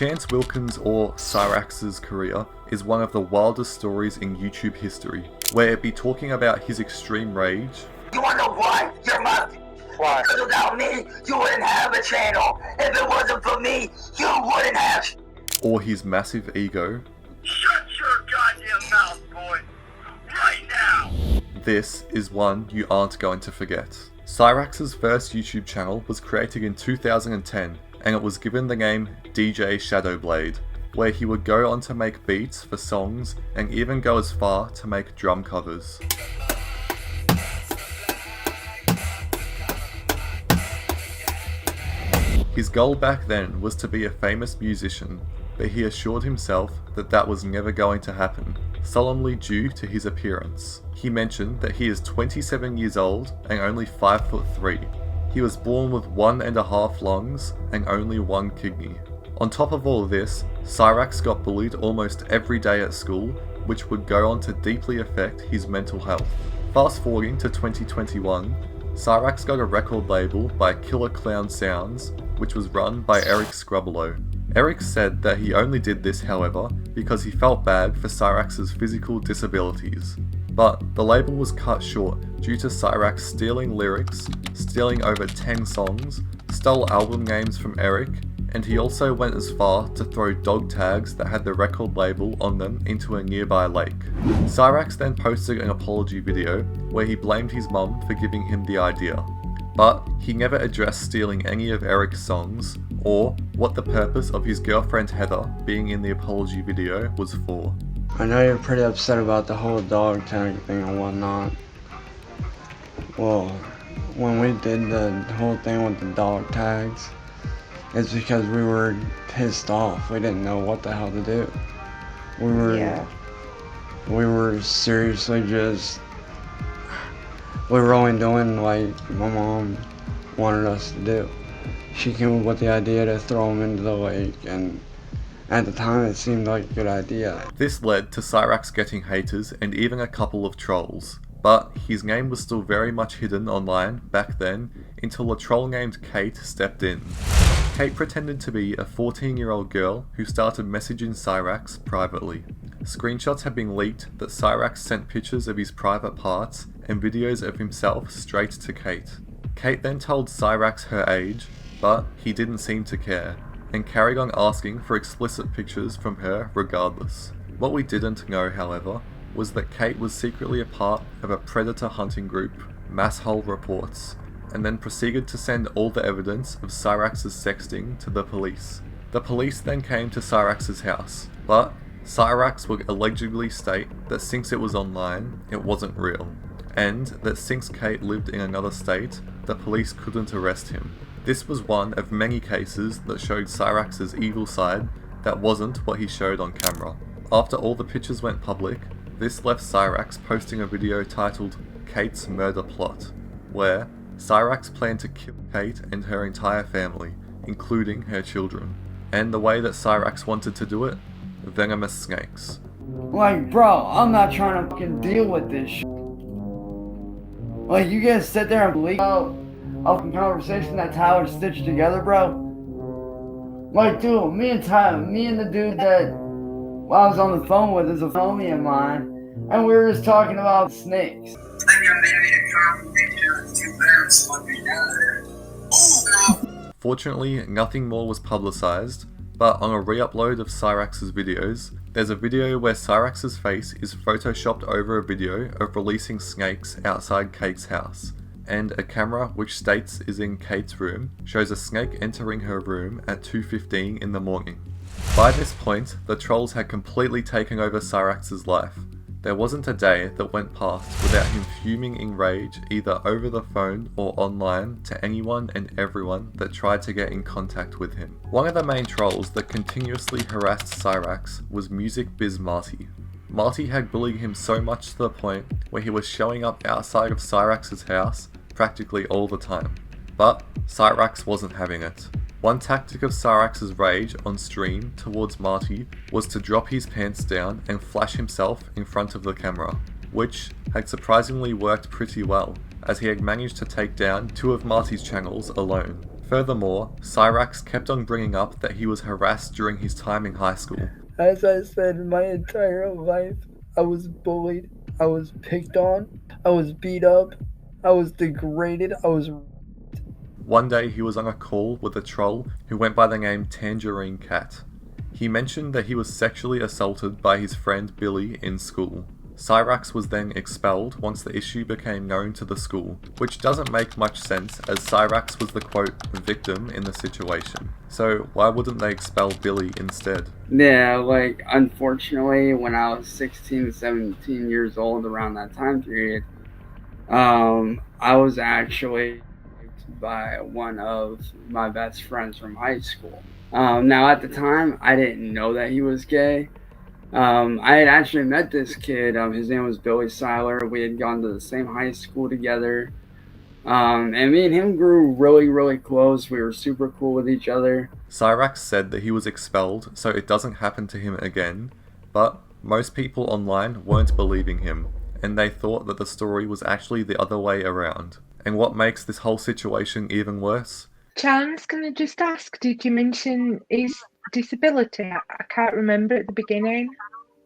Chance Wilkins or Cyraxx's career is one of the wildest stories in YouTube history, where it be talking about his extreme rage. You wanna know why? You're my... Why? Because without me, you wouldn't have a channel. If it wasn't for me, you wouldn't have... Or his massive ego. Shut your goddamn mouth, boy! Right now! This is one you aren't going to forget. Cyraxx's first YouTube channel was created in 2010, and it was given the name DJ Shadowblade, where he would go on to make beats for songs and even go as far to make drum covers. His goal back then was to be a famous musician, but he assured himself that that was never going to happen, solemnly due to his appearance. He mentioned that he is 27 years old and only 5'3". He was born with 1.5 lungs and only 1 kidney. On top of all of this, Cyraxx got bullied almost every day at school, which would go on to deeply affect his mental health. Fast forwarding to 2021, Cyraxx got a record label by Killer Clown Sounds, which was run by Eric Scrubolo. Eric said that he only did this, however, because he felt bad for Cyraxx's physical disabilities. But the label was cut short due to Cyraxx stealing lyrics, stealing over 10 songs, stole album names from Eric, and he also went as far to throw dog tags that had the record label on them into a nearby lake. Cyraxx then posted an apology video where he blamed his mum for giving him the idea, but he never addressed stealing any of Eric's songs or what the purpose of his girlfriend Heather being in the apology video was for. I know you're pretty upset about the whole dog tag thing and whatnot. Well, when we did the whole thing with the dog tags, it's because we were pissed off. We didn't know what the hell to do. We were seriously just, we were only doing like my mom wanted us to do. She came up with the idea to throw him into the lake, and at the time it seemed like a good idea. This led to Cyraxx getting haters and even a couple of trolls, but his name was still very much hidden online back then until a troll named Kate stepped in. Kate pretended to be a 14-year-old girl who started messaging Cyraxx privately. Screenshots had been leaked that Cyraxx sent pictures of his private parts and videos of himself straight to Kate. Kate then told Cyraxx her age, but he didn't seem to care, and carried on asking for explicit pictures from her regardless. What we didn't know, however, was that Kate was secretly a part of a predator hunting group, Mass Hole Reports, and then proceeded to send all the evidence of Cyraxx's sexting to the police. The police then came to Cyraxx's house, but Cyraxx would allegedly state that since it was online, it wasn't real, and that since Kate lived in another state, the police couldn't arrest him. This was one of many cases that showed Cyraxx's evil side that wasn't what he showed on camera. After all the pictures went public, this left Cyraxx posting a video titled Kate's Murder Plot, where Cyraxx planned to kill Kate and her entire family, including her children. And the way that Cyraxx wanted to do it? Venomous snakes. Like, bro, I'm not trying to fucking deal with this shit. Like, you guys sit there and believe out of the conversation that Tyler stitched together, bro. Like, dude, me and the dude that I was on the phone with is a homie of mine, and we were just talking about snakes. Fortunately, nothing more was publicized, but on a re-upload of Cyraxx's videos, there's a video where Cyraxx's face is photoshopped over a video of releasing snakes outside Kate's house, and a camera which states is in Kate's room shows a snake entering her room at 2:15 in the morning. By this point, the trolls had completely taken over Cyraxx's life. There wasn't a day that went past without him fuming in rage either over the phone or online to anyone and everyone that tried to get in contact with him. One of the main trolls that continuously harassed Cyraxx was Music Biz Marty. Marty had bullied him so much to the point where he was showing up outside of Cyraxx's house practically all the time. But Cyraxx wasn't having it. One tactic of Cyraxx's rage on stream towards Marty was to drop his pants down and flash himself in front of the camera, which had surprisingly worked pretty well, as he had managed to take down 2 of Marty's channels alone. Furthermore, Cyraxx kept on bringing up that he was harassed during his time in high school. As I said, my entire life, I was bullied, I was picked on, I was beat up, I was degraded, I was... One day he was on a call with a troll who went by the name Tangerine Cat. He mentioned that he was sexually assaulted by his friend Billy in school. Cyraxx was then expelled once the issue became known to the school, which doesn't make much sense as Cyraxx was the quote victim in the situation. So why wouldn't they expel Billy instead? Yeah, like, unfortunately, when I was 16, 17 years old, around that time period, I was actually by one of my best friends from high school. Now, at the time, I didn't know that he was gay. I had actually met this kid. His name was Billy Seiler. We had gone to the same high school together. And me and him grew really, really close. We were super cool with each other. Cyraxx said that he was expelled so it doesn't happen to him again, but most people online weren't believing him, and they thought that the story was actually the other way around. And what makes this whole situation even worse? Chance, can I just ask, did you mention his disability? I can't remember at the beginning.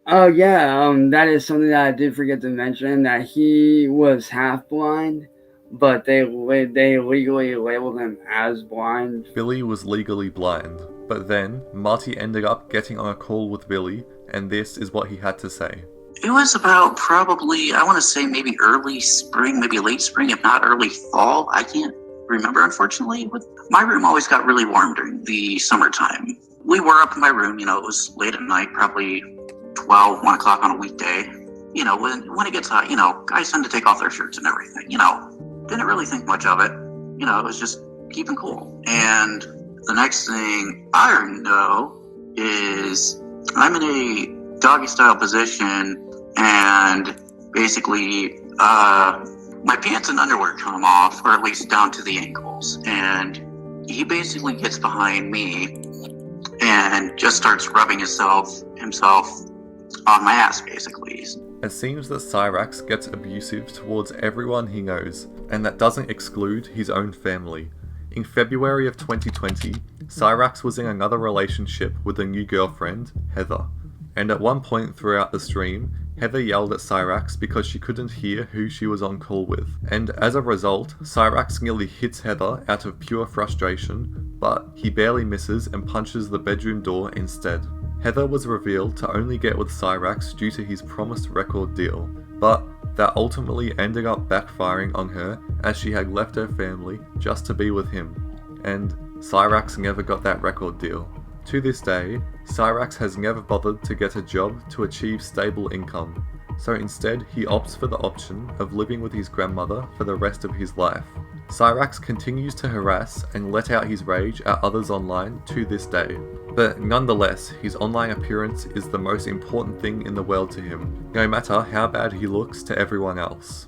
Oh yeah, that is something that I did forget to mention, that he was half blind, but they legally labeled him as blind. Billy was legally blind, but then Marty ended up getting on a call with Billy, and this is what he had to say. It was about probably, I want to say maybe early spring, maybe late spring, if not early fall. I can't remember, unfortunately. But my room always got really warm during the summertime. We were up in my room, it was late at night, probably 12, 1 o'clock on a weekday. When it gets hot, guys tend to take off their shirts and everything, Didn't really think much of it. It was just keeping cool. And the next thing I know is I'm in a doggy style position, and basically my pants and underwear come off, or at least down to the ankles, and he basically gets behind me and just starts rubbing himself on my ass, basically. It seems that Cyraxx gets abusive towards everyone he knows, and that doesn't exclude his own family. In February of 2020, Cyraxx was in another relationship with a new girlfriend, Heather. And at one point throughout the stream, Heather yelled at Cyraxx because she couldn't hear who she was on call with. And as a result, Cyraxx nearly hits Heather out of pure frustration, but he barely misses and punches the bedroom door instead. Heather was revealed to only get with Cyraxx due to his promised record deal, but that ultimately ended up backfiring on her as she had left her family just to be with him. And Cyraxx never got that record deal. To this day, Cyraxx has never bothered to get a job to achieve stable income, so instead he opts for the option of living with his grandmother for the rest of his life. Cyraxx continues to harass and let out his rage at others online to this day, but nonetheless, his online appearance is the most important thing in the world to him, no matter how bad he looks to everyone else.